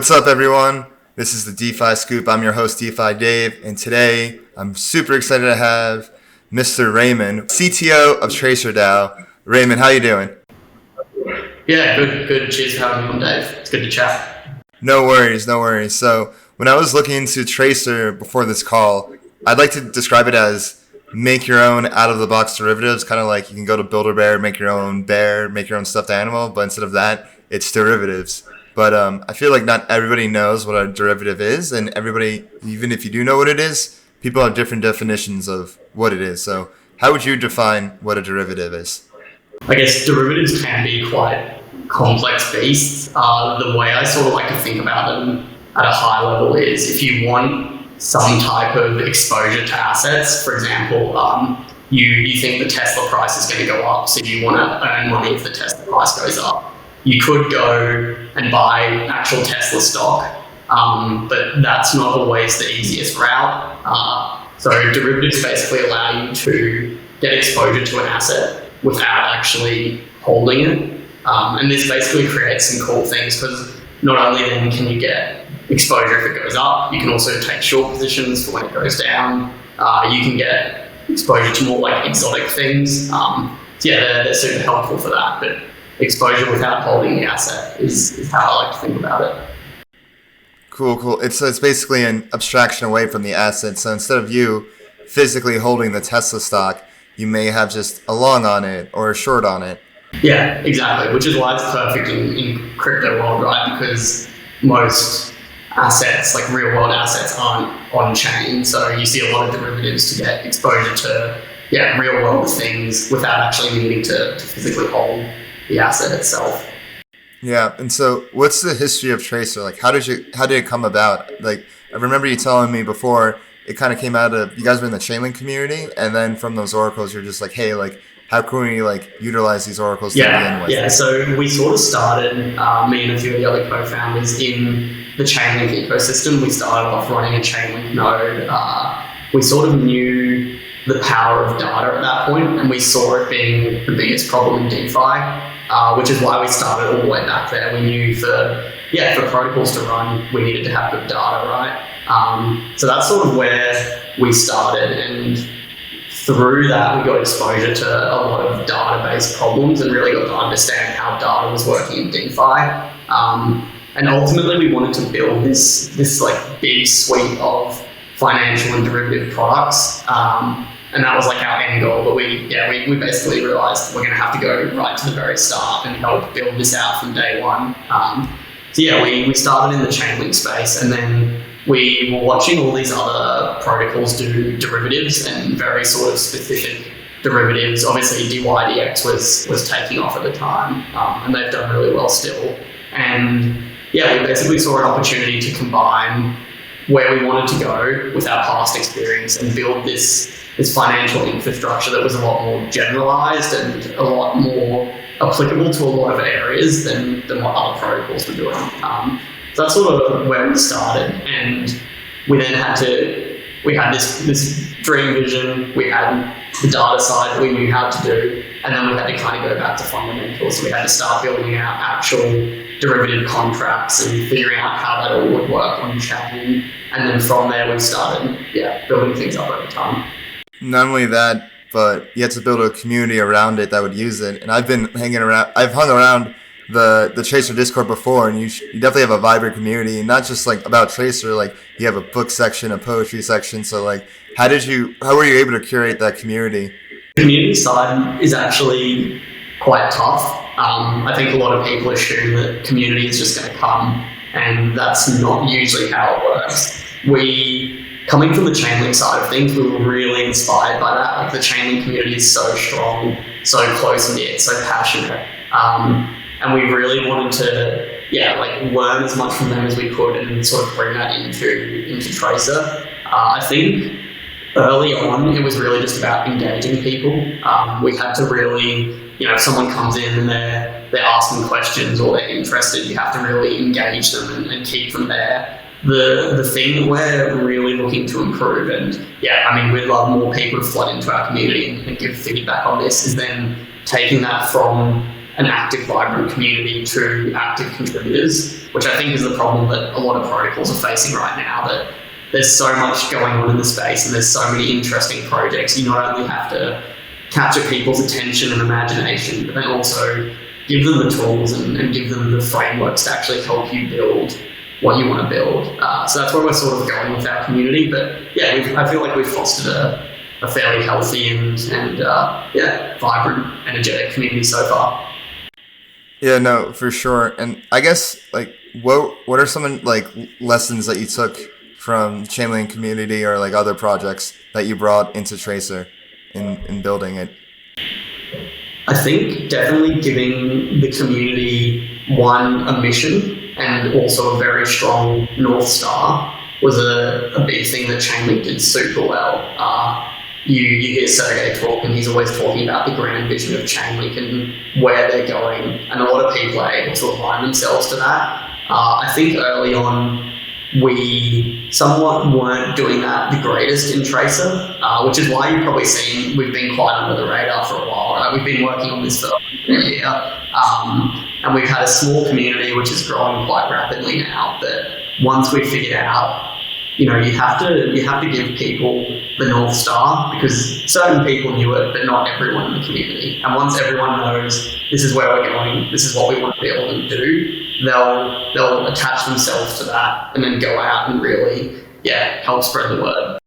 What's up, everyone? This is the DeFi Scoop. I'm your host, DeFi Dave, and today I'm super excited to have Mr. Raymond, CTO of Tracer DAO. Raymond, how you doing? Yeah, good. Cheers for having me on, Dave. It's good to chat. No worries. So when I was looking into Tracer before this call, I'd like to describe it as make your own out-of-the-box derivatives, kind of like you can go to Build-A-Bear, make your own bear, make your own stuffed animal, but instead of that, it's derivatives. But I feel like not everybody knows what a derivative is, and everybody, even if you do know what it is, people have different definitions of what it is. So how would you define what a derivative is? I guess derivatives can be quite complex beasts. The way I sort of like to think about them at a high level is if you want some type of exposure to assets, for example, you think the Tesla price is going to go up, so you want to earn money if the Tesla price goes up. You could go and buy actual Tesla stock, but that's not always the easiest route. So derivatives basically allow you to get exposure to an asset without actually holding it. And this basically creates some cool things because not only then can you get exposure if it goes up, you can also take short positions for when it goes down. You can get exposure to more like exotic things. So yeah, they're super helpful for that. But exposure without holding the asset is how I like to think about it. Cool. It's basically an abstraction away from the asset. So instead of you physically holding the Tesla stock, you may have just a long on it or a short on it. Yeah, exactly. Which is why it's perfect in crypto world, right? Because most assets, like real world assets, aren't on chain. So you see a lot of derivatives to get exposure to real world things without actually needing to physically hold the asset itself. Yeah, and so what's the history of Tracer? Like, how did it come about? Like, I remember you telling me before it kind of came out of you guys were in the Chainlink community, and then from those oracles, you're just like, hey, like, how can we like utilize these oracles to begin with? Yeah. So we sort of started, me and a few of the other co-founders in the Chainlink ecosystem. We started off running a Chainlink node. We sort of knew the power of data at that point, and we saw it being the biggest problem in DeFi. Which is why we started all the way back there. We knew for protocols to run, we needed to have good data, right? So that's sort of where we started, and through that we got exposure to a lot of database problems and really got to understand how data was working in DeFi. And ultimately we wanted to build this like big suite of financial and derivative products. And that was like our end goal, but we basically realized we're going to have to go right to the very start and help build this out from day one. We started in the Chainlink space, and then we were watching all these other protocols do derivatives and very sort of specific derivatives. Obviously DYDX was taking off at the time, and they've done really well still. And we basically saw an opportunity to combine where we wanted to go with our past experience and build this financial infrastructure that was a lot more generalized and a lot more applicable to a lot of areas than what other protocols were doing. So that's sort of where we started, and we then had this dream vision. We had the data side that we knew how to do, and then we had to kind of go back to fundamentals. So we had to start building out actual derivative contracts and figuring out how that all would work on chain. And then from there we started building things up over time. Not only that, but you had to build a community around it that would use it. And I've hung around the Tracer Discord before, and you definitely have a vibrant community, not just like about Tracer. Like you have a book section, a poetry section. So like, how were you able to curate that community? The community side is actually quite tough. I think a lot of people assume that community is just going to come, and that's not usually how it works. Coming from the Chainlink side of things, we were really inspired by that. Like the Chainlink community is so strong, so close-knit, so passionate. And we really wanted to learn as much from them as we could and sort of bring that into Tracer. I think early on, it was really just about engaging people. We had to really, if someone comes in and they're asking questions or they're interested, you have to really engage them and keep them there. The thing that we're really looking to improve, and we'd love more people to flood into our community and give feedback on this, is then taking that from an active, vibrant community to active contributors. which I think is the problem that a lot of protocols are facing right now, that there's so much going on in the space and there's so many interesting projects. You not only have to capture people's attention and imagination, but then also give them the tools and give them the frameworks to actually help you build what you want to build. So that's where we're sort of going with our community. But yeah, I feel like we've fostered a fairly healthy and vibrant, energetic community so far. Yeah, no, for sure. And I guess like what are some like lessons that you took from Chainlink community or like other projects that you brought into Tracer in building it? I think definitely giving the community a mission and also a very strong North Star was a big thing that Chainlink did super well. You hear Sergey talk, and he's always talking about the grand vision of Chainlink and where they're going, and a lot of people are able to align themselves to that. I think early on we somewhat weren't doing that the greatest in Tracer, which is why you've probably seen we've been quite under the radar for a while. Right? We've been working on this for a year, and we've had a small community which is growing quite rapidly now. But once we figured out, you have to give people the North Star, because certain people knew it, but not everyone in the community. And once everyone knows this is where we're going, this is what we want to be able to do, they'll attach themselves to that and then go out and really, help spread the word.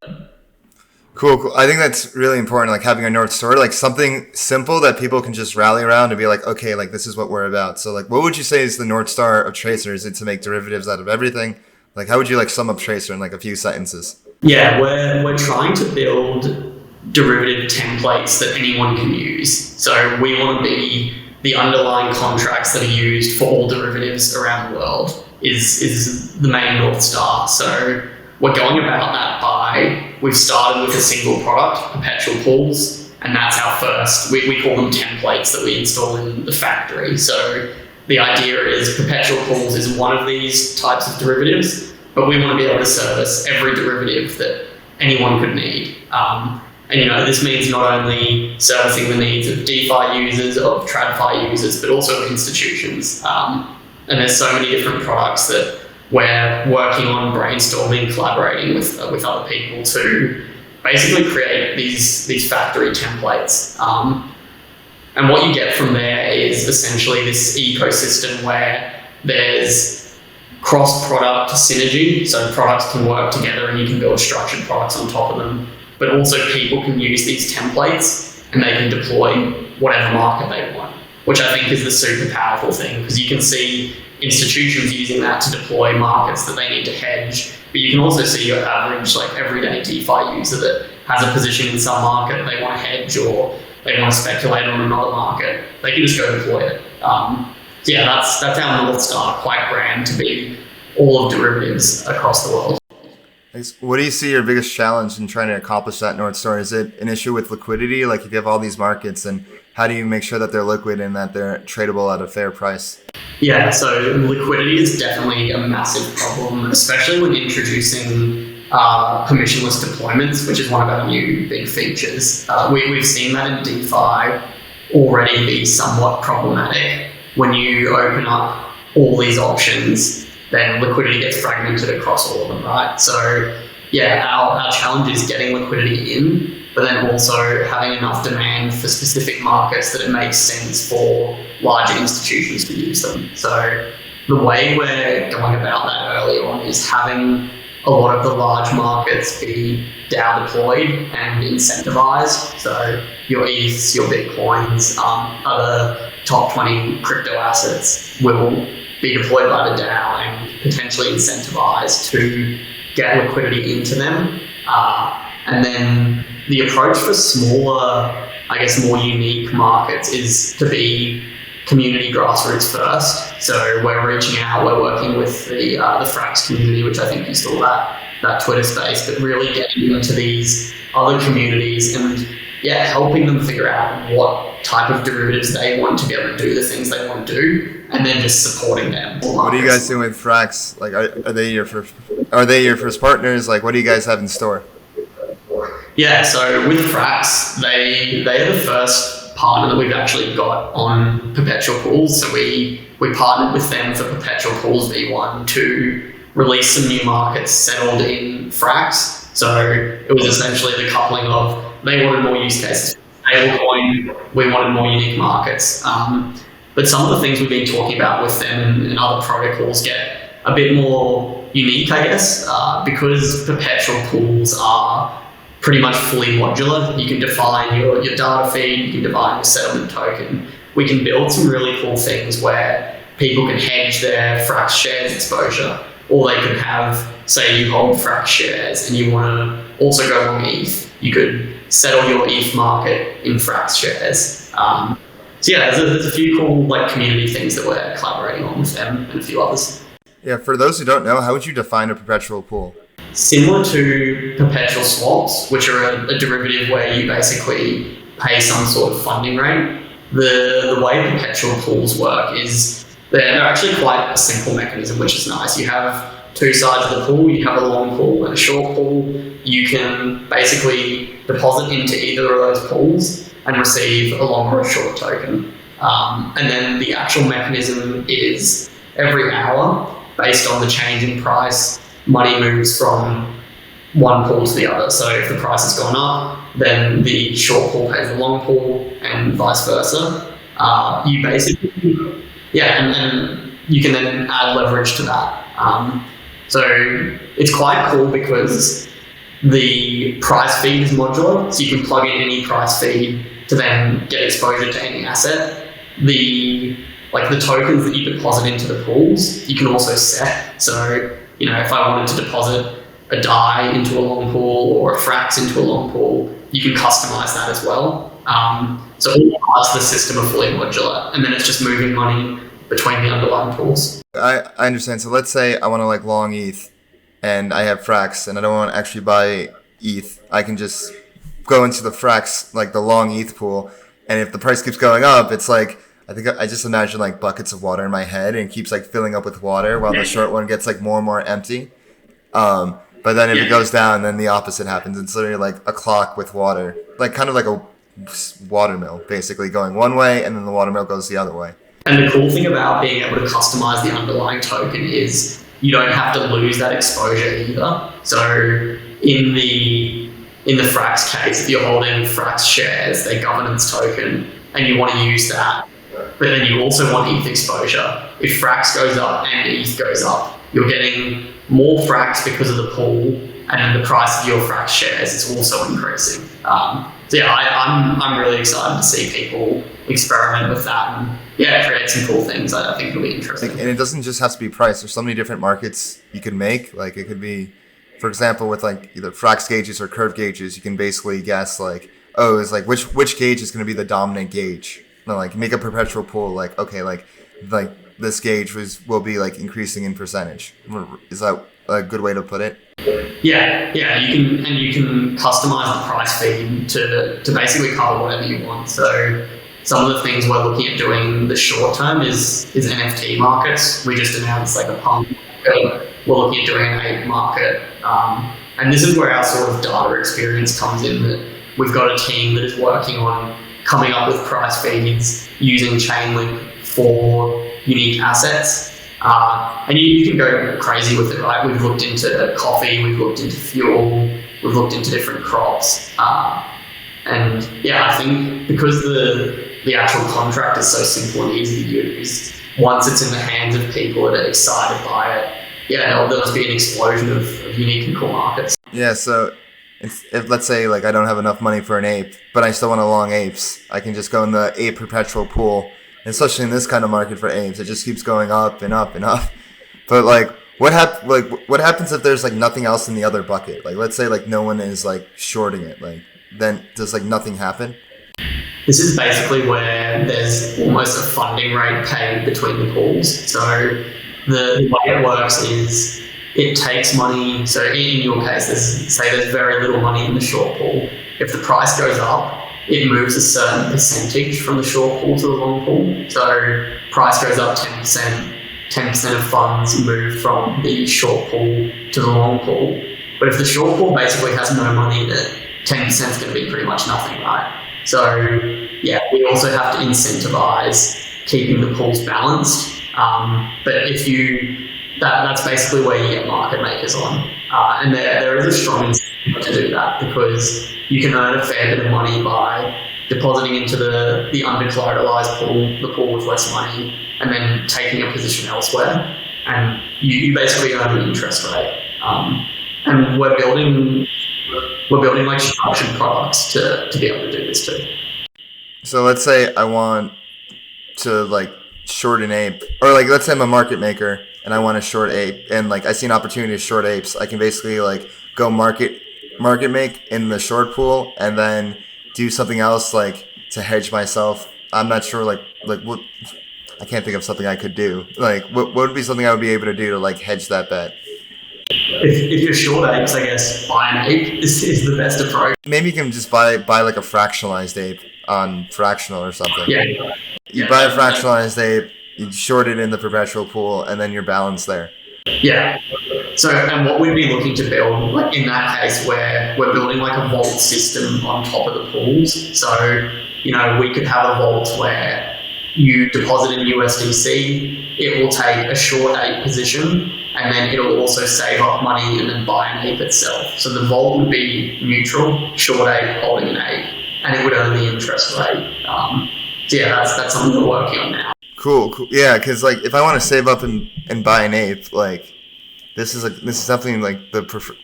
Cool. I think that's really important, like having a North Star, like something simple that people can just rally around and be like, okay, like this is what we're about. So like, what would you say is the North Star of Tracer? Is it to make derivatives out of everything? Like, how would you like sum up Tracer in like a few sentences? Yeah, we're trying to build derivative templates that anyone can use. So we want to be the underlying contracts that are used for all derivatives around the world is the main North Star. So we're going about that we've started with a single product, perpetual pools, and that's our first, we call them templates that we install in the factory. So the idea is perpetual pools is one of these types of derivatives, but we want to be able to service every derivative that anyone could need. And this means not only servicing the needs of DeFi users, of TradFi users, but also of institutions. And there's so many different products that we're working on, brainstorming, collaborating with other people to basically create these factory templates. And what you get from there is essentially this ecosystem where there's cross-product synergy, so products can work together and you can build structured products on top of them, but also people can use these templates and they can deploy whatever market they want, which I think is the super powerful thing, because you can see institutions using that to deploy markets that they need to hedge, but you can also see your average, like everyday DeFi user that has a position in some market that they want to hedge or they want to speculate on another market, they can just go deploy it. That's our North Star, quite grand, to be all of derivatives across the world. What do you see your biggest challenge in trying to accomplish that North Star? Is it an issue with liquidity? Like if you have all these markets, and how do you make sure that they're liquid and that they're tradable at a fair price? Yeah, so liquidity is definitely a massive problem, especially when introducing permissionless deployments, which is one of our new big features. We've seen that in DeFi already be somewhat problematic. When you open up all these options, then liquidity gets fragmented across all of them, right? So our challenge is getting liquidity in, but then also having enough demand for specific markets that it makes sense for larger institutions to use them. So the way we're going about that early on is having a lot of the large markets be DAO deployed and incentivized. So your ETHs, your Bitcoins, other top 20 crypto assets will be deployed by the DAO and potentially incentivized to get liquidity into them. And then the approach for smaller, I guess more unique markets is to be community grassroots first. So we're reaching out, we're working with the Frax community, which I think you saw that Twitter space, but really getting into these other communities and helping them figure out what type of derivatives they want to be able to do the things they want to do, and then just supporting them. What are you guys doing with Frax? Like, are they your first partners? Like, what do you guys have in store? Yeah, so with Frax, they are the first partner that we've actually got on perpetual pools. So we we partnered with them for Perpetual Pools V1 to release some new markets settled in Frax. So it was essentially the coupling of they wanted more use cases. Stablecoin, we wanted more unique markets. But some of the things we've been talking about with them and other protocols get a bit more unique, I guess, because perpetual pools are pretty much fully modular. You can define your data feed, you can define your settlement token. We can build some really cool things where people can hedge their Frax shares exposure, or they can have, say you hold Frax shares and you want to also go long ETH, you could settle your ETH market in Frax shares. So yeah, there's a few cool community things that we're collaborating on with them and a few others. Yeah, for those who don't know, how would you define a perpetual pool? Similar to perpetual swaps, which are a derivative where you basically pay some sort of funding rate. The way perpetual pools work is they're actually quite a simple mechanism, which is nice. You have two sides of the pool. You have a long pool and a short pool. You can basically deposit into either of those pools and receive a long or a short token. And then the actual mechanism is every hour, based on the change in price, money moves from one pool to the other. So if the price has gone up, then the short pool pays the long pool and vice versa. You basically, and you can then add leverage to that. So it's quite cool because the price feed is modular, so you can plug in any price feed to then get exposure to any asset. The tokens that you deposit into the pools, you can also set. So, if I wanted to deposit a DAI into a long pool or a Frax into a long pool, you can customize that as well. So all parts of the system are fully modular, and then it's just moving money between the underlying pools. I understand. So let's say I want to long ETH and I have Frax and I don't want to actually buy ETH. I can just go into the Frax, the long ETH pool, and if the price keeps going up, it's I think I just imagine buckets of water in my head and it keeps filling up with water while the short one gets more and more empty. But then if it goes down, then the opposite happens. It's literally a clock with water, kind of like a water mill, basically going one way and then the water mill goes the other way. And the cool thing about being able to customize the underlying token is you don't have to lose that exposure either. So in the Frax case, if you're holding Frax shares, their governance token, and you want to use that, but then you also want ETH exposure. If Frax goes up and ETH goes up, you're getting more Frax because of the pool, and then the price of your Frax shares is also increasing. I'm really excited to see people experiment with that and create some cool things. I think it'll be interesting. And it doesn't just have to be price. There's so many different markets you can make. It could be, for example, with either Frax gauges or curve gauges, you can basically guess it's which gauge is going to be the dominant gauge. Make a perpetual pool. This gauge will be increasing in percentage. Is that a good way to put it? Yeah. You can customize the price feed to basically cover whatever you want. So some of the things we're looking at doing in the short term is NFT markets. We just announced a pump. We're looking at doing an ape market. And this is where our sort of data experience comes in, that we've got a team that is working on coming up with price feeds using Chainlink for unique assets. And you can go crazy with it, right? We've looked into coffee, we've looked into fuel, we've looked into different crops. And I think because the actual contract is so simple and easy to use, once it's in the hands of people that are excited by it, there'll just be an explosion of unique and cool markets. Yeah, so if let's say I don't have enough money for an ape, but I still want to long apes, I can just go in the ape perpetual pool. And especially in this kind of market for apes, it just keeps going up and up and up. But what happens if there's nothing else in the other bucket? Let's say no one is shorting it. Then does nothing happen? This is basically where there's almost a funding rate paid between the pools. So the way it works is it takes money. So in your case, there's very little money in the short pool. If the price goes up, it moves a certain percentage from the short pool to the long pool. So price goes up 10%, 10% of funds move from the short pool to the long pool. But if the short pool basically has no money in it, 10% is going to be pretty much nothing, right? So we also have to incentivize keeping the pools balanced. But if you that's basically where you get market makers on, and there is a strong incentive to do that because you can earn a fair bit of money by depositing into the undercollateralized pool, the pool with less money, and then taking a position elsewhere, and you basically earn an interest rate. And we're building like structured products to be able to do this too. So let's say I want to like short an ape, or like let's say I'm a market maker and I want to short ape, and like I see an opportunity to short apes. I can basically like go market make in the short pool and then do something else like to hedge myself. I'm not sure like what, I can't think of something I could do. Like what would be something I would be able to do to like hedge that bet? If you're short apes, I guess buy an ape is the best approach. Maybe you can just buy like a fractionalized ape on fractional or something. Yeah. You buy a fractionalized ape, you short it in the perpetual pool, and then you're balanced there. Yeah. So, and what we'd be looking to build, like in that case, where we're building like a vault system on top of the pools. So, we could have a vault where you deposit in USDC, it will take a short ape position, and then it'll also save up money and then buy an ape itself. So the vault would be neutral, short ape holding an ape, and it would earn the interest rate. So yeah, that's something we're working on now. Cool. Yeah, because like if I want to save up and buy an ape, like this is definitely like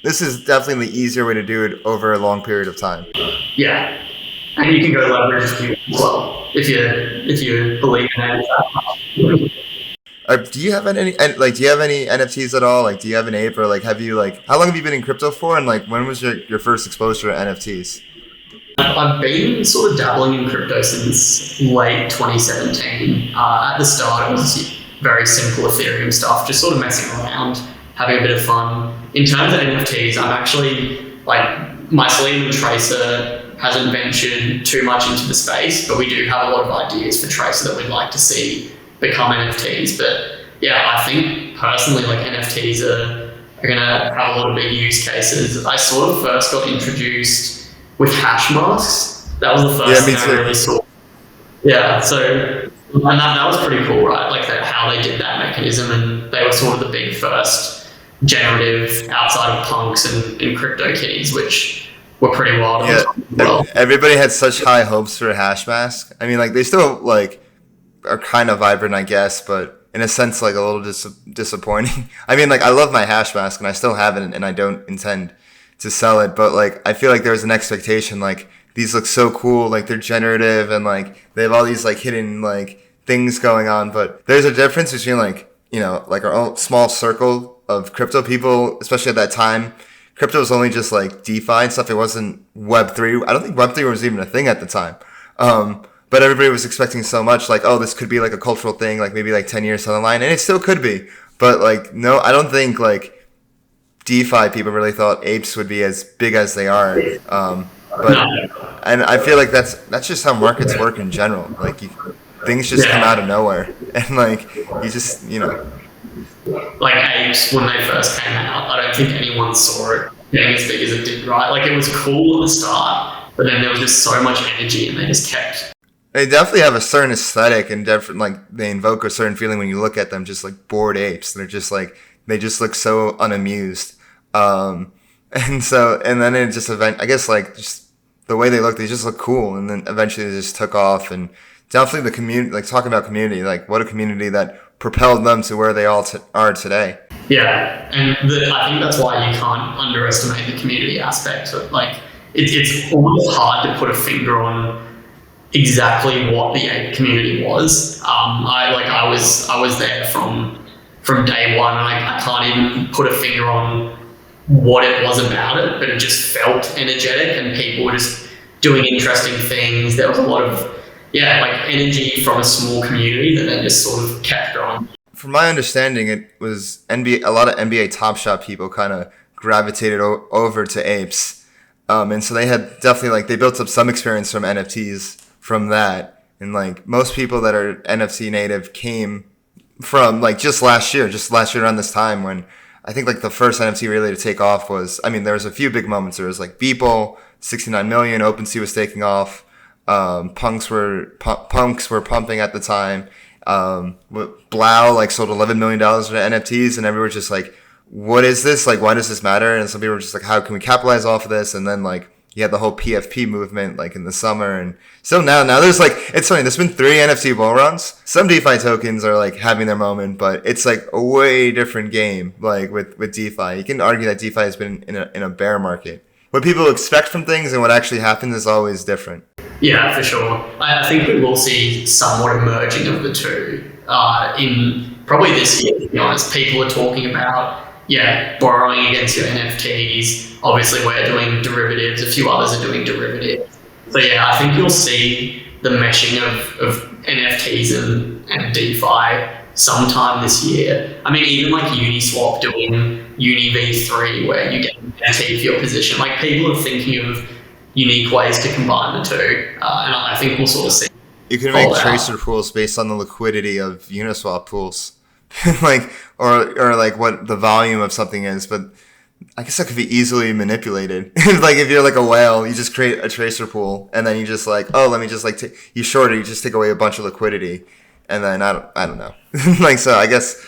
this is definitely the easier way to do it over a long period of time. Yeah, and you can go leverage as well if you believe in it. Do you have any NFTs at all? Like, do you have an ape, or like have you like how long have you been in crypto for, and like when was your first exposure to NFTs? I've been sort of dabbling in crypto since late 2017. At the start, it was very simple Ethereum stuff, just sort of messing around, having a bit of fun. In terms of NFTs, I'm actually like my Selenium Tracer hasn't ventured too much into the space, but we do have a lot of ideas for Tracer that we'd like to see become NFTs. But yeah, I think personally, like NFTs are going to have a lot of big use cases. I sort of first got introduced with hash masks. That was the first thing I really saw. Yeah, so and that was pretty cool, right? Like how they did that mechanism, and they were sort of the big first generative outside of punks and CryptoKitties, which were pretty wild. Yeah, well, everybody had such high hopes for a hash mask. I mean, like they still like are kind of vibrant, I guess, but in a sense, like a little disappointing. I mean, like I love my hash mask, and I still have it, and I don't intend to sell it, but like I feel like there was an expectation like these look so cool, like they're generative and like they have all these like hidden like things going on, but there's a difference between like like our own small circle of crypto people, especially at that time. Crypto was only just like DeFi and stuff. It wasn't Web3. I don't think Web3 was even a thing at the time. But everybody was expecting so much, like, oh, this could be like a cultural thing, like maybe like 10 years down the line, and it still could be. But like, no, I don't think like DeFi people really thought apes would be as big as they are. And I feel like that's just how markets work in general. Like things just come out of nowhere, and like you just like apes when they first came out, I don't think anyone saw it getting as big as it did. Right, like it was cool at the start, but then there was just so much energy, and they just kept. They definitely have a certain aesthetic, and different like they invoke a certain feeling when you look at them, just like bored apes. They're just like they just look so unamused. And then it just I guess like just the way they look, they just look cool, and then eventually they just took off. And definitely the community, like talking about community, like what a community that propelled them to where they all are today. Yeah, and I think that's why you can't underestimate the community aspect. Like it's almost hard to put a finger on exactly what the ape community was. I was there from day one, and I can't even put a finger on what it was about it, but it just felt energetic, and people were just doing interesting things. There was a lot of energy from a small community that then just sort of kept growing. From my understanding, it was a lot of NBA Top Shot people kind of gravitated over to apes, and so they had definitely like they built up some experience from NFTs from that, and like most people that are NFT native came from like just last year around this time when I think like the first NFT really to take off was, I mean, there was a few big moments. There was like Beeple, 69 million, OpenSea was taking off. Punks were pumping at the time. Blau like sold $11 million worth of NFTs, and everyone was just like, what is this? Like, why does this matter? And some people were just like, how can we capitalize off of this? And then like you had the whole PFP movement like in the summer, and so now there's like, it's funny, there's been 3 NFT bull runs. Some DeFi tokens are like having their moment, but it's like a way different game. Like with DeFi, you can argue that DeFi has been in a bear market. What people expect from things and what actually happens is always different. Yeah, for sure. I think we will see somewhat emerging of the two in probably this year, to be honest. People are talking about, borrowing against your NFTs. Obviously, we're doing derivatives. A few others are doing derivatives. So, I think you'll see the meshing of NFTs and DeFi sometime this year. I mean, even like Uniswap doing Uni V3, where you get an NFT for your position. Like, people are thinking of unique ways to combine the two. And I think we'll sort of see. You can make tracer pools based on the liquidity of Uniswap pools. Like, or like what the volume of something is, but I guess that could be easily manipulated. Like if you're like a whale, you just create a tracer pool, and then you just like, oh, let me just like you short it, you just take away a bunch of liquidity, and then I don't know. Like, so I guess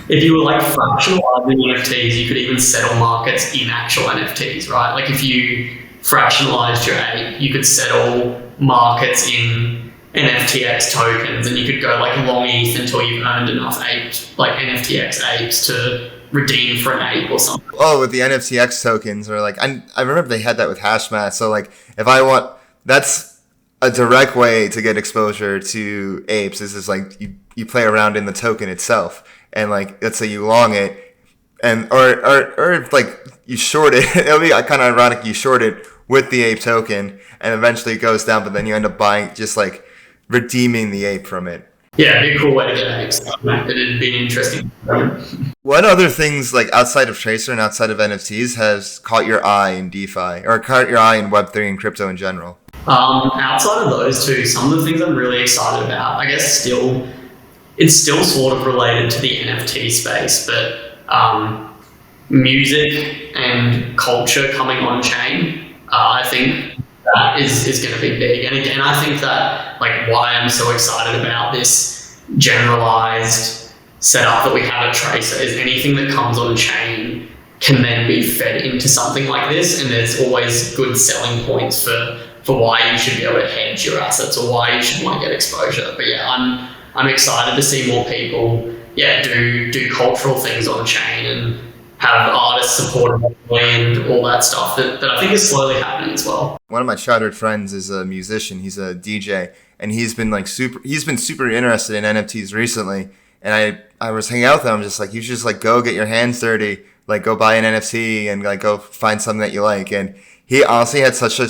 if you were like fractionalizing NFTs, you could even settle markets in actual NFTs, right? Like if you fractionalized your ape, you could settle markets in NFTX tokens, and you could go like long ETH until you've earned enough apes, like NFTX apes, to redeem for an ape or something. Oh, with the NFTX tokens, or like I remember they had that with Hashmat. So like if I want, that's a direct way to get exposure to apes. Is like you play around in the token itself, and like let's say you long it, and or if like you short it, it'll be kind of ironic. You short it with the ape token, and eventually it goes down, but then you end up buying just like redeeming the ape from it. Yeah, it'd be a cool way to get apes. It'd be an interesting. What other things like outside of Tracer and outside of NFTs has caught your eye in DeFi, or caught your eye in Web3 and crypto in general? Outside of those two, some of the things I'm really excited about, I guess it's still sort of related to the NFT space, but music and culture coming on chain, I think that is going to be big. And again, I think that like why I'm so excited about this generalized setup that we have at Tracer is anything that comes on chain can then be fed into something like this, and there's always good selling points for why you should be able to hedge your assets or why you should want to get exposure. But I'm excited to see more people do cultural things on chain and have artists supported and all that stuff that I think is slowly happening as well. One of my childhood friends is a musician. He's a DJ, and he's been super interested in NFTs recently. And I was hanging out with him. I'm just like, you should just like go get your hands dirty, like go buy an NFT and like go find something that you like. And he honestly had such a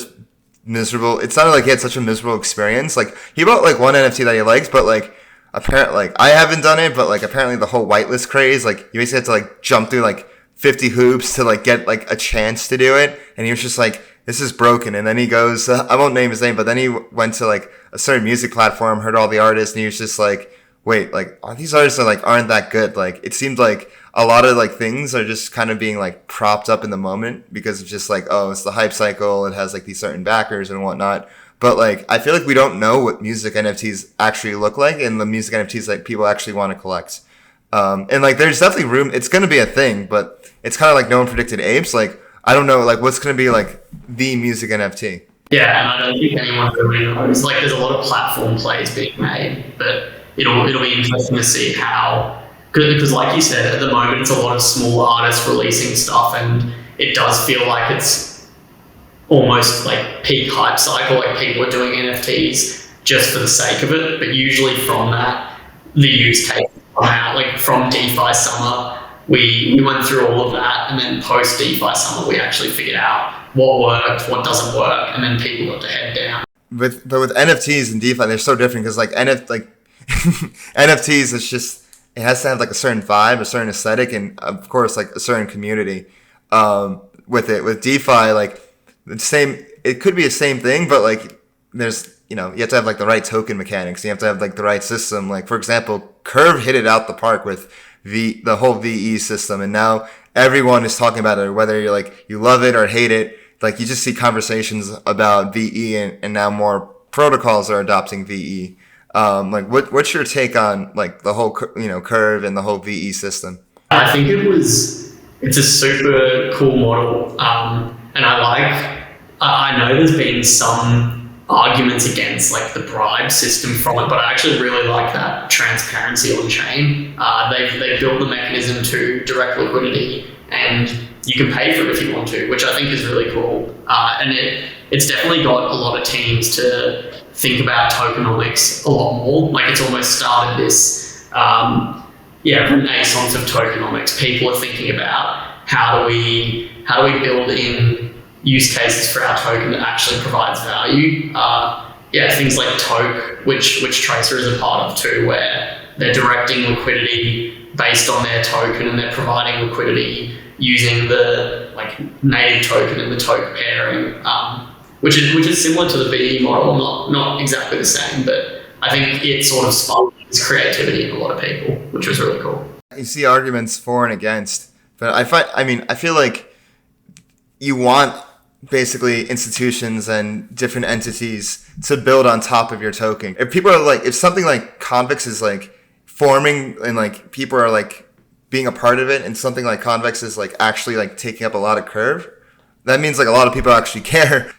miserable. It sounded like he had such a miserable experience. Like he bought like one NFT that he liked, but like apparently, like I haven't done it, but like apparently the whole whitelist craze, like you basically have to like jump through like 50 hoops to like get like a chance to do it. And he was just like, this is broken. And then he goes, I won't name his name, but then he went to like a certain music platform, heard all the artists, and he was just like, wait, like these artists are like aren't that good. Like it seemed like a lot of like things are just kind of being like propped up in the moment because it's just like, oh, it's the hype cycle. It has like these certain backers and whatnot. But like, I feel like we don't know what music NFTs actually look like and the music NFTs that people actually want to collect. And like, there's definitely room. It's going to be a thing, but it's kind of like no one predicted apes. Like, I don't know, like what's going to be like the music NFT. Yeah, and I don't think anyone really knows. Like, there's a lot of platform plays being made, but it'll be interesting to see how, because like you said, at the moment, it's a lot of small artists releasing stuff, and it does feel like it's almost like peak hype cycle, like people are doing NFTs just for the sake of it, but usually from that, the use case come out. Like from DeFi summer, we went through all of that, and then post DeFi summer, we actually figured out what worked, what doesn't work, and then people got to head down. But with NFTs and DeFi, they're so different because like NFTs, it's just, it has to have like a certain vibe, a certain aesthetic, and of course like a certain community. With it, with DeFi, like the same, it could be the same thing, but like there's, you have to have like the right token mechanics. You have to have like the right system. Like for example, Curve hit it out the park with the whole VE system, and now everyone is talking about it, whether you're like, you love it or hate it. Like you just see conversations about VE, and now more protocols are adopting VE. Like what's your take on like the whole curve and the whole VE system? I think it's a super cool model, and I know there's been some arguments against like the bribe system from it, but I actually really like that transparency on chain. They've built the mechanism to direct liquidity, and you can pay for it if you want to, which I think is really cool. And it's definitely got a lot of teams to think about tokenomics a lot more. Like it's almost started this renaissance of tokenomics. People are thinking about how do we build in use cases for our token that actually provides value. Things like Toke, which Tracer is a part of too, where they're directing liquidity based on their token, and they're providing liquidity using the like native token and the token pairing, which is similar to the VE model, not exactly the same, but I think it sort of sparks creativity in a lot of people, which was really cool. You see arguments for and against, but I feel like you want basically institutions and different entities to build on top of your token. If something like Convex is like forming and like people are like being a part of it, and something like Convex is like actually like taking up a lot of curve, that means like a lot of people actually care.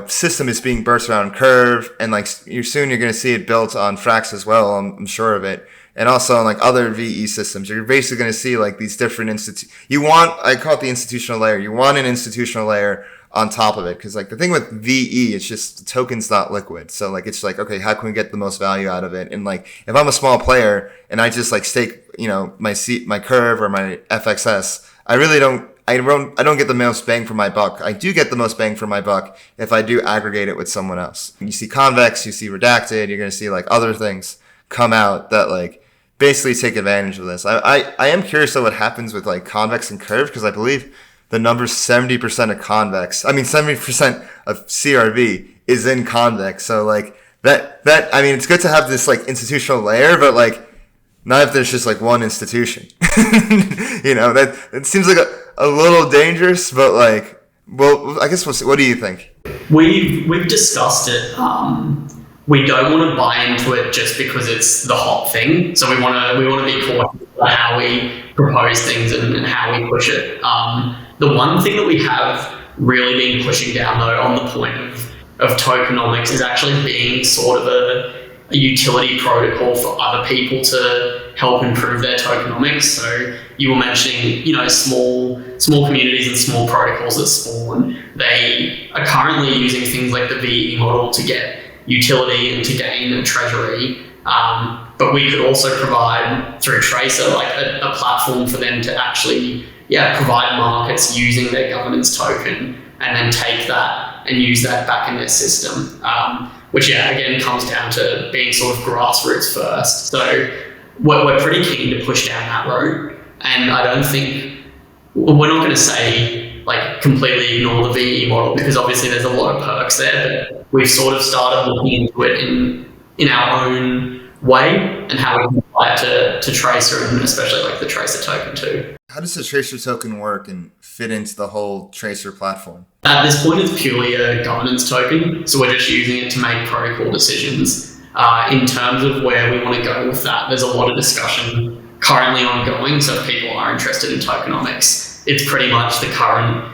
System is being built around curve, and like you're going to see it built on Frax as well. I'm sure of it. And also on like other VE systems, you're basically going to see like these different I call it the institutional layer. You want an institutional layer on top of it, because like the thing with VE, it's just the token's not liquid. So like it's like, okay, how can we get the most value out of it? And like if I'm a small player and I just like stake my curve or my FXS, I don't get the most bang for my buck. I do get the most bang for my buck if I do aggregate it with someone else. You see Convex, you see Redacted, you're going to see like other things come out that like basically take advantage of this. I am curious of what happens with like Convex and Curve, because I believe the number's 70% of 70% of CRV is in Convex. So like it's good to have this like institutional layer, but like not if there's just like one institution. That it seems like a little dangerous, but like, well, I guess what do you think? We've discussed it. We don't want to buy into it just because it's the hot thing. So we want to be cautious about how we propose things and how we push it. The one thing that we have really been pushing down though on the point of tokenomics is actually being sort of a utility protocol for other people to help improve their tokenomics. So you were mentioning, small communities and small protocols that spawn. They are currently using things like the VE model to get utility and to gain a treasury. But we could also provide through Tracer like a platform for them to actually provide markets using their governance token, and then take that and use that back in their system, which again comes down to being sort of grassroots first. So we're pretty keen to push down that road, and I don't think we're not going to say like completely ignore the VE model, because obviously there's a lot of perks there, but we've sort of started looking into it in our own way and how we can apply it to Tracer, and especially like the Tracer token too. How does the Tracer token work and fit into the whole Tracer platform? At this point, it's purely a governance token, so we're just using it to make protocol decisions. In terms of where we want to go with that, there's a lot of discussion currently ongoing, so if people are interested in tokenomics, it's pretty much the current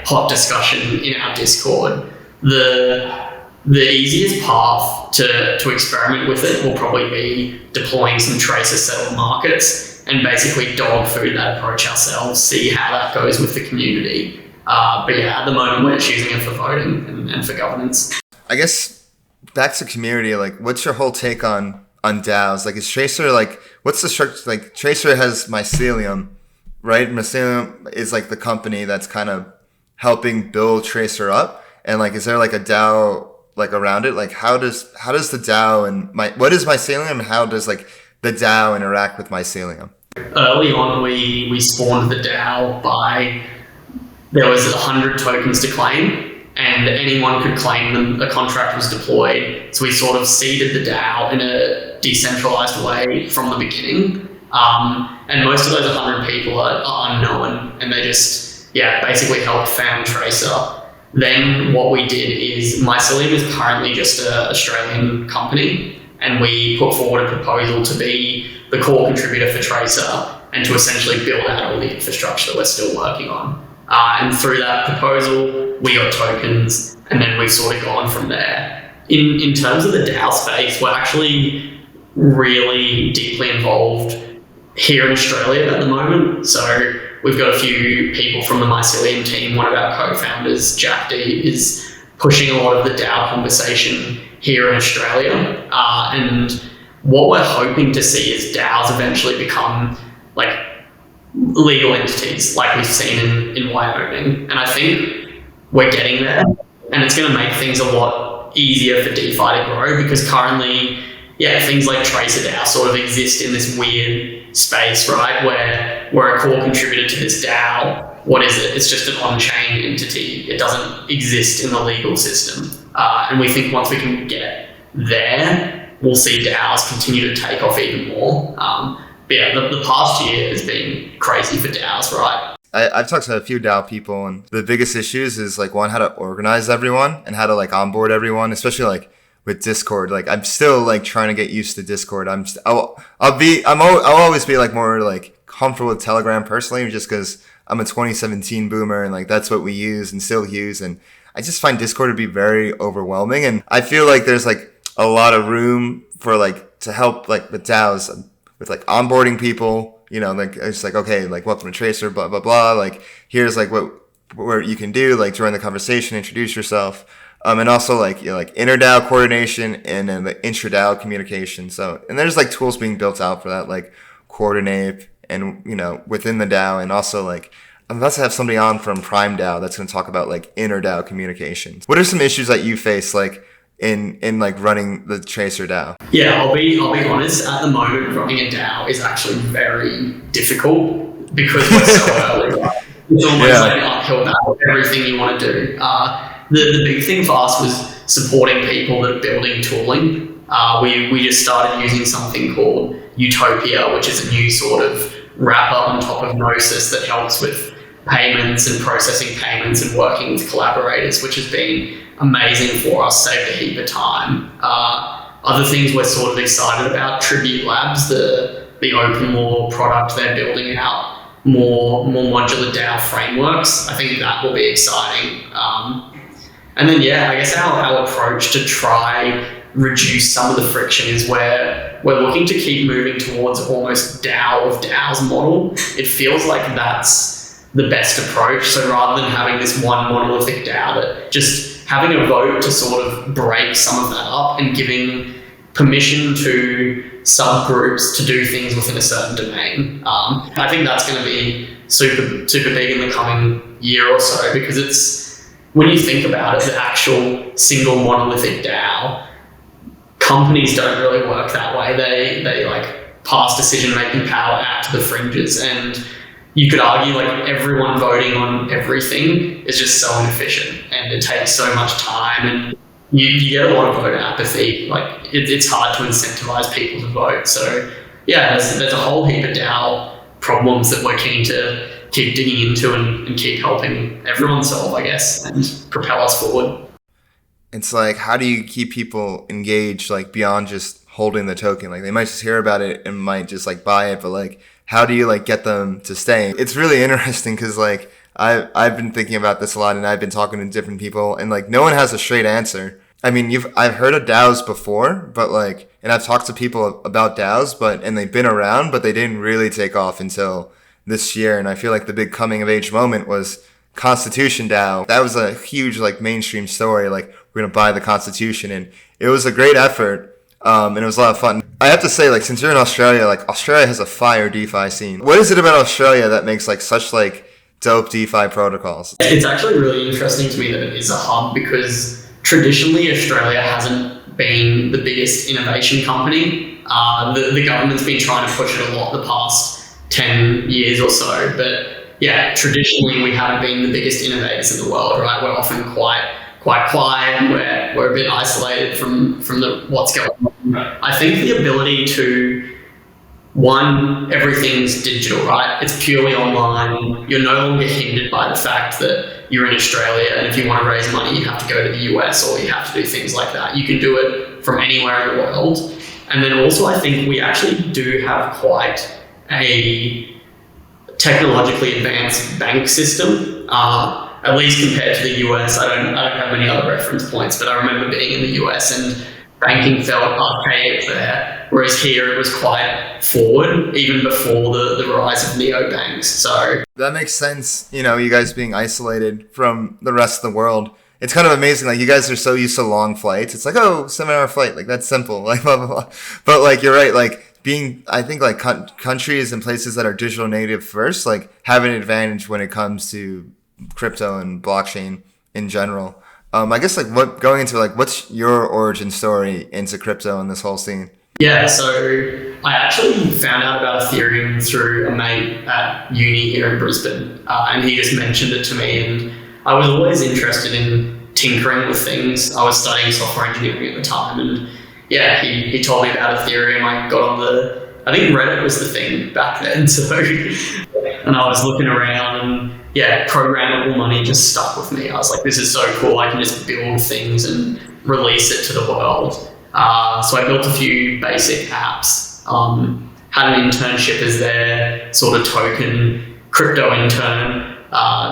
hot discussion in our Discord. The easiest path to experiment with it will probably be deploying some Tracer settled markets and basically dog food that approach ourselves, see how that goes with the community. But at the moment we're just using it for voting and for governance. I guess back to community, like what's your whole take on DAOs? Like is Tracer like, what's the structure? Like Tracer has Mycelium, right? Mycelium is like the company that's kind of helping build Tracer up. And like, is there like a DAO like around it? Like how does the DAO and what is Mycelium, and how does like the DAO interact with Mycelium? Early on, we spawned the DAO there was 100 tokens to claim, and anyone could claim them. A contract was deployed. So we sort of seeded the DAO in a decentralized way from the beginning. And most of those 100 people are unknown, and they just, basically helped found Tracer. Then what we did is Mycelium is currently just an Australian company, and we put forward a proposal to be the core contributor for Tracer and to essentially build out all the infrastructure that we're still working on. And through that proposal, we got tokens, and then we've sort of gone from there. In terms of the DAO space, we're actually really deeply involved here in Australia at the moment. So we've got a few people from the Mycelium team. One of our co-founders, Jack D, is pushing a lot of the DAO conversation here in Australia. And what we're hoping to see is DAOs eventually become like legal entities like we've seen in Wyoming. And I think we're getting there, and it's going to make things a lot easier for DeFi to grow, because currently, things like Tracer DAO sort of exist in this weird space, right, where we're a core contributor to this DAO. What is it? It's just an on-chain entity. It doesn't exist in the legal system. And we think once we can get there, we'll see DAOs continue to take off even more. The past year has been crazy for DAOs, right? I've talked to a few DAO people, and the biggest issues is like, one, how to organize everyone and how to like onboard everyone, especially like with Discord. Like, I'm still like trying to get used to Discord. I'll always be like more like comfortable with Telegram personally, just because I'm a 2017 boomer and like that's what we use and still use. And I just find Discord to be very overwhelming, and I feel like there's like a lot of room for like to help like with DAOs with like onboarding people. You know, like it's like, okay, like welcome to Tracer, blah blah blah. Like here's like what you can do, like during the conversation, introduce yourself, and also like like inter DAO coordination and then the intra DAO communication. So, and there's like tools being built out for that, like Coordinate and within the DAO, and also like I'm about to have somebody on from Prime DAO that's going to talk about like inter DAO communications. What are some issues that you face like in like running the Tracer DAO? Yeah, I'll be honest. At the moment, running a DAO is actually very difficult because we're so early. Right? It's almost like an uphill battle. Everything you want to do. The big thing for us was supporting people that are building tooling. We just started using something called Utopia, which is a new sort of wrapper on top of Gnosis that helps with payments and processing payments and working with collaborators, which has been amazing for us, saved a heap of time. Other things we're sort of excited about, Tribute Labs, the open law product they're building out, more modular DAO frameworks. I think that will be exciting. And then, I guess our approach to try reduce some of the friction is where we're looking to keep moving towards almost DAO of DAOs model. It feels like that's the best approach. So rather than having this one monolithic DAO, that just having a vote to sort of break some of that up and giving permission to subgroups to do things within a certain domain. I think that's going to be super, super big in the coming year or so, because it's, when you think about it, the actual single monolithic DAO, companies don't really work that way. They like pass decision-making power out to the fringes, and you could argue like everyone voting on everything is just so inefficient, and it takes so much time, and you get a lot of voter apathy. Like it's hard to incentivize people to vote. So there's a whole heap of DAO problems that we're keen to keep digging into and keep helping everyone solve, I guess, and propel us forward. It's like, how do you keep people engaged, like beyond just holding the token? Like they might just hear about it and might just like buy it, but like, how do you like get them to stay? It's really interesting because like I've been thinking about this a lot, and I've been talking to different people, and like no one has a straight answer. I mean, I've heard of DAOs before, but like, and I've talked to people about DAOs, and they've been around, but they didn't really take off until this year. And I feel like the big coming of age moment was Constitution DAO. That was a huge like mainstream story. Like, we're going to buy the Constitution, and it was a great effort. And it was a lot of fun. I have to say, like, since you're in Australia, like Australia has a fire DeFi scene. What is it about Australia that makes like such like dope DeFi protocols? It's actually really interesting to me that it is a hub, because traditionally Australia hasn't been the biggest innovation company. The government's been trying to push it a lot the past 10 years or so, but traditionally we haven't been the biggest innovators in the world, right? We're often quite quiet. We're a bit isolated from the what's going on. I think the ability to, one, everything's digital, right? It's purely online. You're no longer hindered by the fact that you're in Australia, and if you want to raise money, you have to go to the US or you have to do things like that. You can do it from anywhere in the world. And then also I think we actually do have quite a technologically advanced bank system, at least compared to the US. I don't have many other reference points, but I remember being in the US and banking felt archaic there, whereas here it was quite forward, even before the rise of neobanks. So that makes sense. You know, you guys being isolated from the rest of the world. It's kind of amazing. Like, you guys are so used to long flights. It's like, oh, 7-hour flight. Like, that's simple. Like, blah, blah, blah. But like, you're right. Like, I think like countries and places that are digital native first, like, have an advantage when it comes to crypto and blockchain in general. I guess like what's your origin story into crypto and this whole scene? Yeah, so I actually found out about Ethereum through a mate at uni here in Brisbane, and he just mentioned it to me, and I was always interested in tinkering with things. I was studying software engineering at the time, and yeah, he told me about Ethereum. I got on I think Reddit was the thing back then, so and I was looking around, and yeah, programmable money just stuck with me. I was like, this is so cool. I can just build things and release it to the world. So I built a few basic apps, had an internship as their sort of token crypto intern,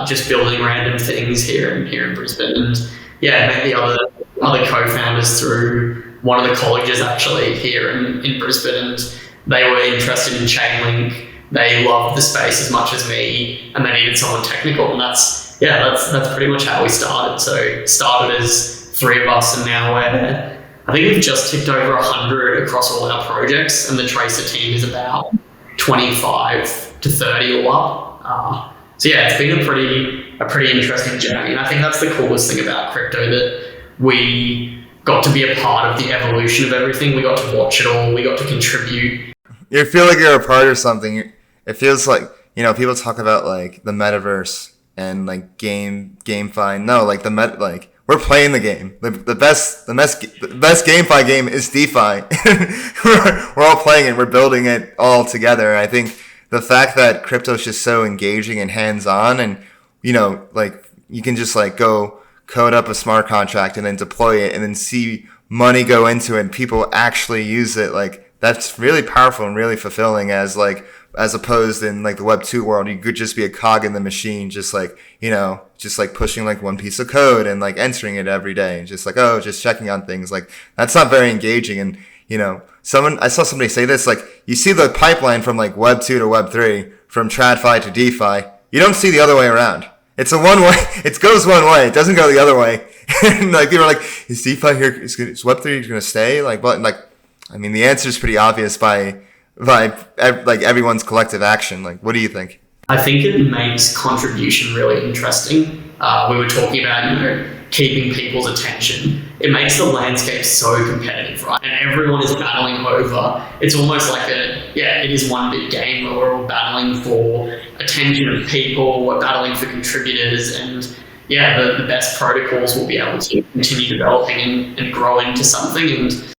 just building random things here in Brisbane. And yeah, met the other co-founders through one of the colleges actually here in Brisbane, and they were interested in Chainlink. They loved the space as much as me, and they needed someone technical, and that's pretty much how we started. So started as 3 of us, and now I think we've just ticked over 100 across all our projects, and the Tracer team is about 25 to 30 all up. So yeah, it's been a pretty interesting journey, and I think that's the coolest thing about crypto, that we got to be a part of the evolution of everything. We got to watch it all. We got to contribute. You feel like you're a part of something. It feels like, you know, people talk about like the metaverse and like GameFi. No, like like we're playing the game. The best GameFi game is DeFi. we're all playing it. We're building it all together. I think the fact that crypto is just so engaging and hands-on, and, you know, like you can just like go code up a smart contract and then deploy it and then see money go into it and people actually use it. Like, that's really powerful and really fulfilling, as opposed in like the Web 2 world, you could just be a cog in the machine, just like, you know, just like pushing like one piece of code and like entering it every day and just like, oh, just checking on things. Like, that's not very engaging. And, you know, I saw somebody say this, like, you see the pipeline from like Web 2 to Web 3, from TradFi to DeFi. You don't see the other way around. It's a one way. It goes one way. It doesn't go the other way. And like, people are like, is DeFi here? Is Web 3 going to stay? Like, but like, I mean, the answer is pretty obvious by like everyone's collective action. Like, what do you think? I think it makes contribution really interesting. We were talking about, you know, keeping people's attention. It makes the landscape so competitive, right? And everyone is battling over. It's almost like it is one big game where we're all battling for attention of people. We're battling for contributors, and yeah, the best protocols will be able to continue developing and grow into something. And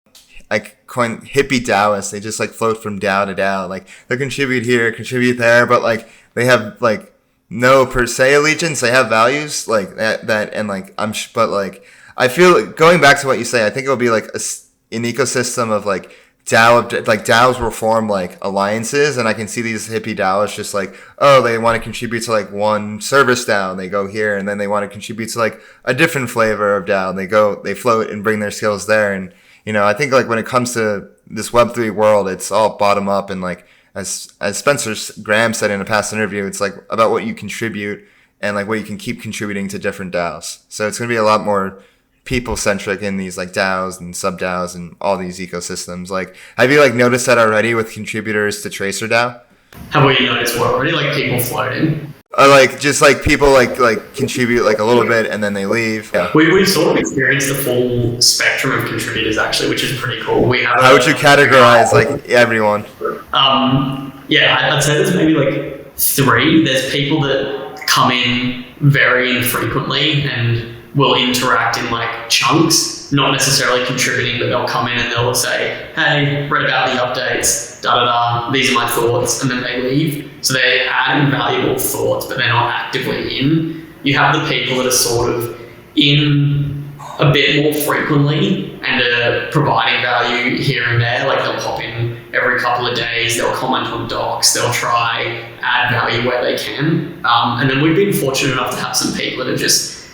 like coin hippie Taoists, they just like float from DAO to DAO. Like, they contribute here, contribute there, but like they have like no per se allegiance. They have values like that, and like but like I feel like, going back to what you say, I think it'll be like an ecosystem of like DAOs will form like alliances, and I can see these hippie DAOs just like, oh, they want to contribute to like one service DAO, they go here, and then they want to contribute to like a different flavor of DAO, they float and bring their skills there. And, you know, I think like when it comes to this Web3 world, it's all bottom up, and like as Spencer Graham said in a past interview, it's like about what you contribute and like what you can keep contributing to different DAOs. So it's going to be a lot more people centric in these like DAOs and sub DAOs and all these ecosystems. Like, have you like noticed that already with contributors to Tracer DAO? Have we noticed what already? Like people floating? Like just like people like contribute like a little bit and then they leave. Yeah. We've sort of experienced the full spectrum of contributors actually, which is pretty cool. We have. How would you categorize like everyone? Yeah, I'd say there's maybe like 3. There's people that come in very infrequently and will interact in like chunks, not necessarily contributing, but they'll come in and they'll say, hey, read about the updates, these are my thoughts, and then they leave. So they're adding valuable thoughts, but they're not actively in. You have the people that are sort of in a bit more frequently and are providing value here and there. Like they'll pop in every couple of days, they'll comment on docs, they'll try add value where they can. And then we've been fortunate enough to have some people that have just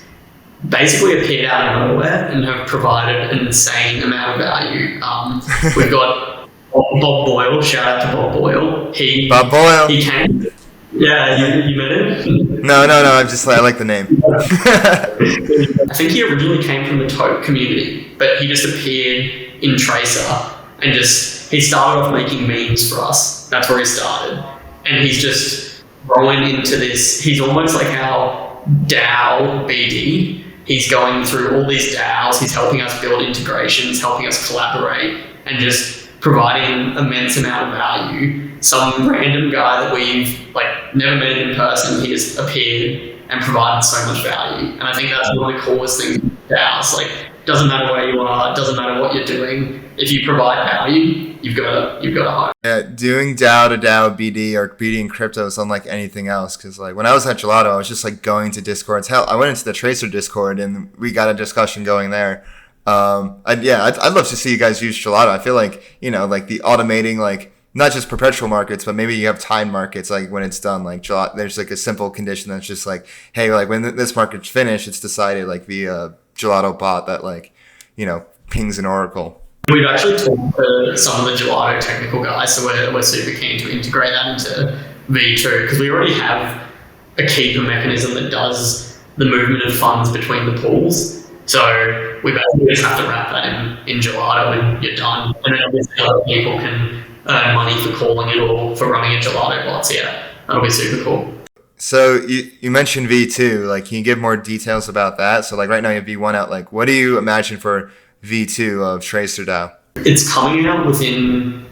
basically appeared out of nowhere and have provided an insane amount of value. We've got Bob Boyle, shout out to Bob Boyle. Bob Boyle. He came. Yeah, you met him? No, I like the name. I think he originally came from the Tote community, but he just appeared in Tracer and he started off making memes for us. That's where he started. And he's just growing into this. He's almost like our DAO BD. He's going through all these DAOs. He's helping us build integrations, helping us collaborate, and just providing an immense amount of value. Some random guy that we've never met in person, he just appeared and provided so much value. And I think that's one of the coolest things with DAOs. Doesn't matter where you are, doesn't matter what you're doing. If you provide value, you've got a home. Yeah, doing DAO to DAO BD or BD in crypto is unlike anything else. Because when I was at Gelato, I was just going to Discords. Hell, I went into the Tracer Discord and we got a discussion going there. I'd love to see you guys use Gelato. I feel the automating not just perpetual markets, but maybe you have timed markets when it's done. Gelato, there's a simple condition that's just hey, when this market's finished, it's decided via Gelato bot that pings an oracle. We've actually talked to some of the Gelato technical guys, so we're super keen to integrate that into V2 because we already have a keeper mechanism that does the movement of funds between the pools. So we basically just have to wrap that in Gelato and you're done. And then obviously other people can earn money for calling it or for running a Gelato bot. So yeah, that'll be super cool. So you mentioned V2, can you give more details about that? So right now you have V1 out, what do you imagine for V2 of Tracer DAO? It's coming out within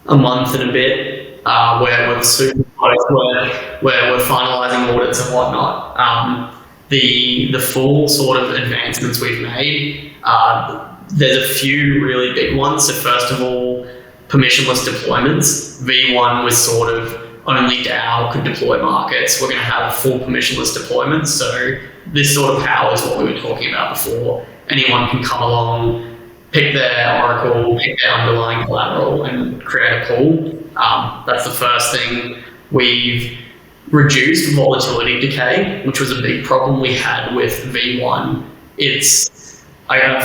a month and a bit, where we're super close, where we're finalizing audits and whatnot. The full sort of advancements we've made, there's a few really big ones. So first of all, permissionless deployments. V1 was sort of only DAO could deploy markets. We're going to have full permissionless deployments. So this sort of powers what we were talking about before. Anyone can come along, pick their oracle, pick their underlying collateral, and create a pool. That's the first thing. We've reduced volatility decay, which was a big problem we had with V1.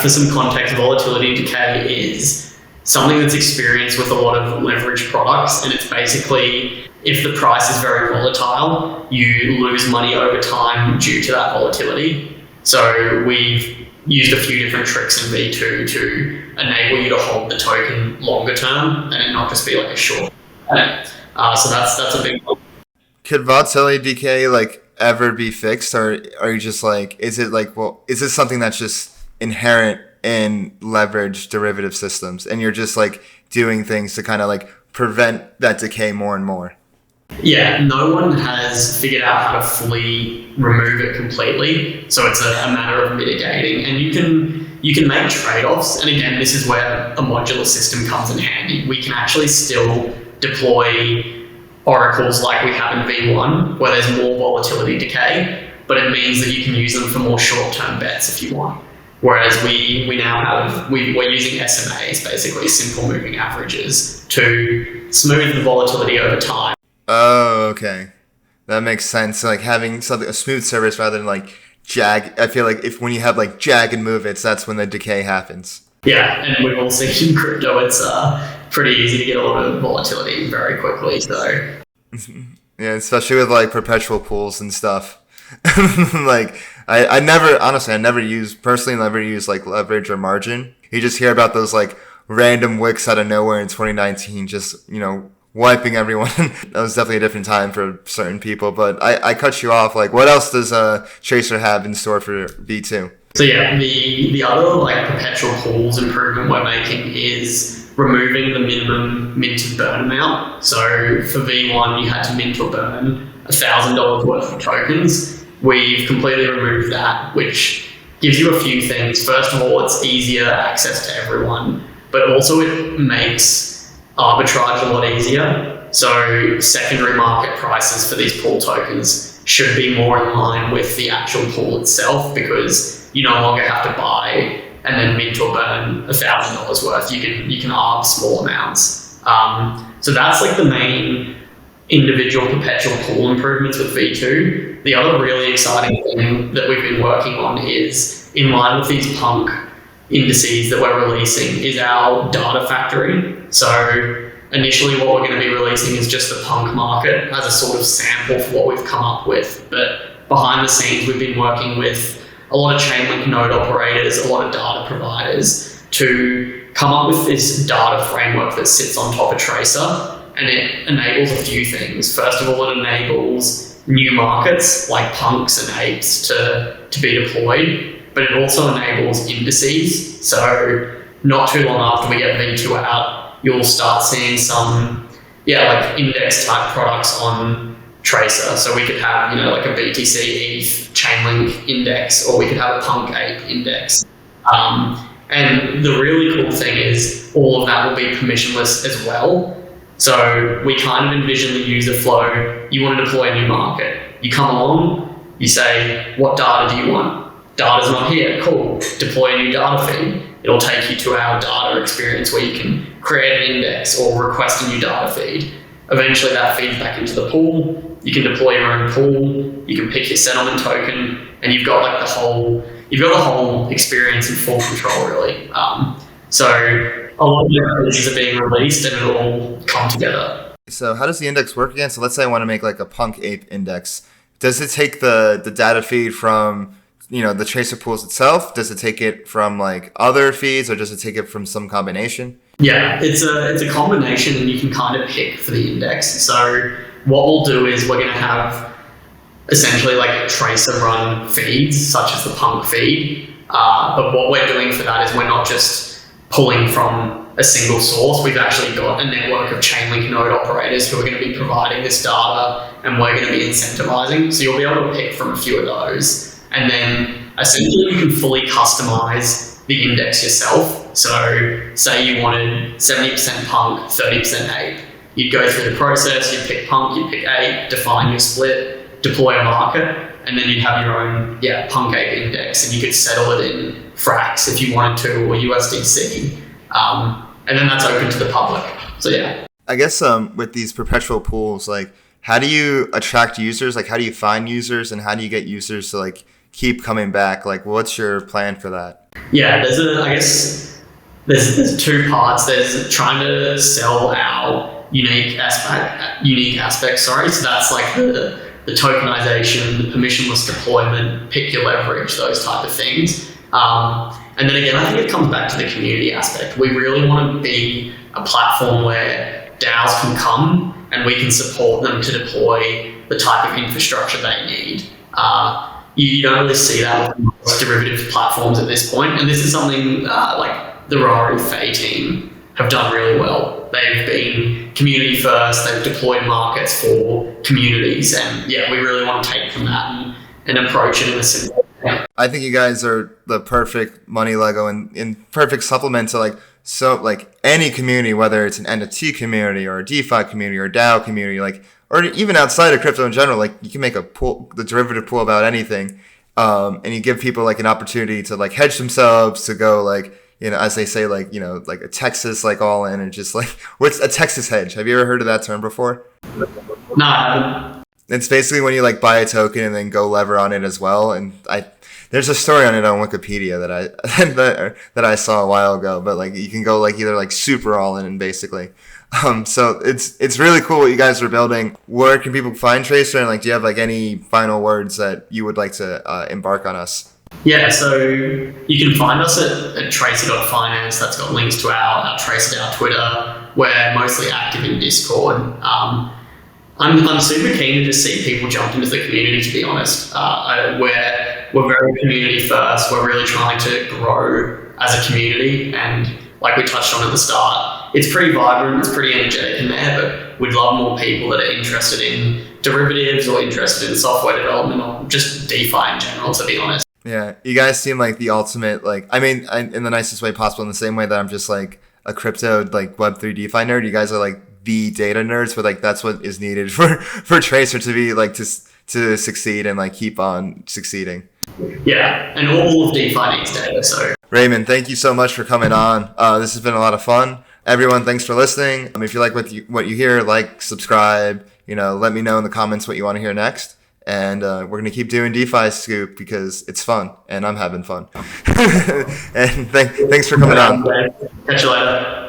For some context, volatility decay is something that's experienced with a lot of leverage products, and it's basically if the price is very volatile, you lose money over time due to that volatility. So we've used a few different tricks in V2 to enable you to hold the token longer term and it not just be a short. So that's a big one. Could volatility decay ever be fixed, or are you just is this something that's just inherent in leverage derivative systems and you're just doing things to kind of prevent that decay more and more? Yeah, no one has figured out how to fully remove it completely. So it's a matter of mitigating, and you can make trade-offs. And again, this is where a modular system comes in handy. We can actually still deploy oracles like we have in V1, where there's more volatility decay, but it means that you can use them for more short-term bets if you want. Whereas we now have, we're using SMAs, basically simple moving averages, to smooth the volatility over time. Oh, okay. That makes sense. Having a smooth surface rather than jag. I feel when you have jag and move it, that's when the decay happens. Yeah, and we've all seen in crypto, it's pretty easy to get a lot of volatility very quickly. So yeah, especially with perpetual pools and stuff. I never use leverage or margin. You just hear about those random wicks out of nowhere in 2019, just wiping everyone. That was definitely a different time for certain people. But I cut you off. What else does Tracer have in store for V2? So yeah, the other perpetual pools improvement we're making is removing the minimum mint to burn amount. So for V1, you had to mint or burn $1,000 worth of tokens. We've completely removed that, which gives you a few things. First of all, it's easier access to everyone, but also it makes arbitrage a lot easier. So secondary market prices for these pool tokens should be more in line with the actual pool itself, because you no longer have to buy and then mint or burn $1,000 worth. You can arb small amounts. So that's like the main individual perpetual pool improvements with V2. The other really exciting thing that we've been working on is, in line with these punk indices that we're releasing, is our data factory. So initially what we're going to be releasing is just the punk market as a sort of sample for what we've come up with. But behind the scenes, we've been working with a lot of Chainlink node operators, a lot of data providers to come up with this data framework that sits on top of Tracer. And it enables a few things. First of all, it enables new markets like punks and apes to be deployed, but it also enables indices. So not too long after we get V2 out, you'll start seeing some, like index type products on Tracer. So we could have, like a BTC ETH Chainlink index, or we could have a punk ape index. And the really cool thing is all of that will be permissionless as well. So we kind of envision the user flow. You want to deploy a new market. You come along, you say, what data do you want? Data's not here, cool. Deploy a new data feed. It'll take you to our data experience where you can create an index or request a new data feed. Eventually that feeds back into the pool. You can deploy your own pool. You can pick your settlement token, and you've got like the whole experience in full control, really. So a lot of the pieces are being released and it'll all come together. So how does the index work again? So let's say I want to make like a punk ape index. Does it take the data feed from, the Tracer pools itself? Does it take it from like other feeds, or does it take it from some combination? Yeah, it's a combination, and you can kind of pick for the index. So what we'll do is we're going to have essentially like Tracer run feeds, such as the punk feed. But what we're doing for that is we're not just pulling from a single source. We've actually got a network of Chainlink node operators who are going to be providing this data, and we're going to be incentivizing. So you'll be able to pick from a few of those. And then essentially you can fully customize the index yourself. So say you wanted 70% punk, 30% ape. You'd go through the process, you'd pick punk, you'd pick ape, define your split, deploy a market, and then you'd have your own punk ape index, and you could settle it in Frax if you wanted to, or USDC. And then that's open to the public. So I guess with these perpetual pools, like how do you attract users? Like how do you find users, and how do you get users to like keep coming back? Like what's your plan for that? Yeah, there's two parts. There's trying to sell our unique aspect. So that's like the tokenization, the permissionless deployment, pick your leverage, those type of things. And then again, I think it comes back to the community aspect. We really want to be a platform where DAOs can come and we can support them to deploy the type of infrastructure they need. You don't really see that with most derivative platforms at this point, and this is something like the Rari Faye team have done really well. They've been community first, they've deployed markets for communities, and we really want to take from that and approach it in a simple way. I think you guys are the perfect money Lego and perfect supplement to any community, whether it's an NFT community or a DeFi community or a DAO community, or even outside of crypto in general. Like you can make a pool, the derivative pool about anything, and you give people like an opportunity to like hedge themselves, to go as they say, like a Texas all in, and just like, what's a Texas hedge? Have you ever heard of that term before? No, I haven't. It's basically when you buy a token and then go lever on it as well. And there's a story on it on Wikipedia that I saw a while ago. But you can go either super all in, basically. So it's really cool what you guys are building. Where can people find Tracer? And do you have any final words that you would like to embark on us? Yeah, so you can find us at tracer.finance. That's got links to our Tracer DAO Twitter. We're mostly active in Discord. I'm super keen to just see people jump into the community, to be honest. We're very community first. We're really trying to grow as a community, and like we touched on at the start, it's pretty vibrant, it's pretty energetic in there, but we'd love more people that are interested in derivatives or interested in software development or just DeFi in general, to be honest. Yeah, you guys seem like the ultimate, in the nicest way possible, in the same way that I'm just a crypto, Web3 DeFi nerd. You guys are the data nerds, but that's what is needed for Tracer to be to succeed and keep on succeeding. Yeah, and all of DeFi needs data. So Raymond, thank you so much for coming on. This has been a lot of fun. Everyone, thanks for listening. If you like what you hear, like, subscribe. Let me know in the comments what you want to hear next. And we're going to keep doing DeFi Scoop because it's fun and I'm having fun. And thanks for coming on. catch you later.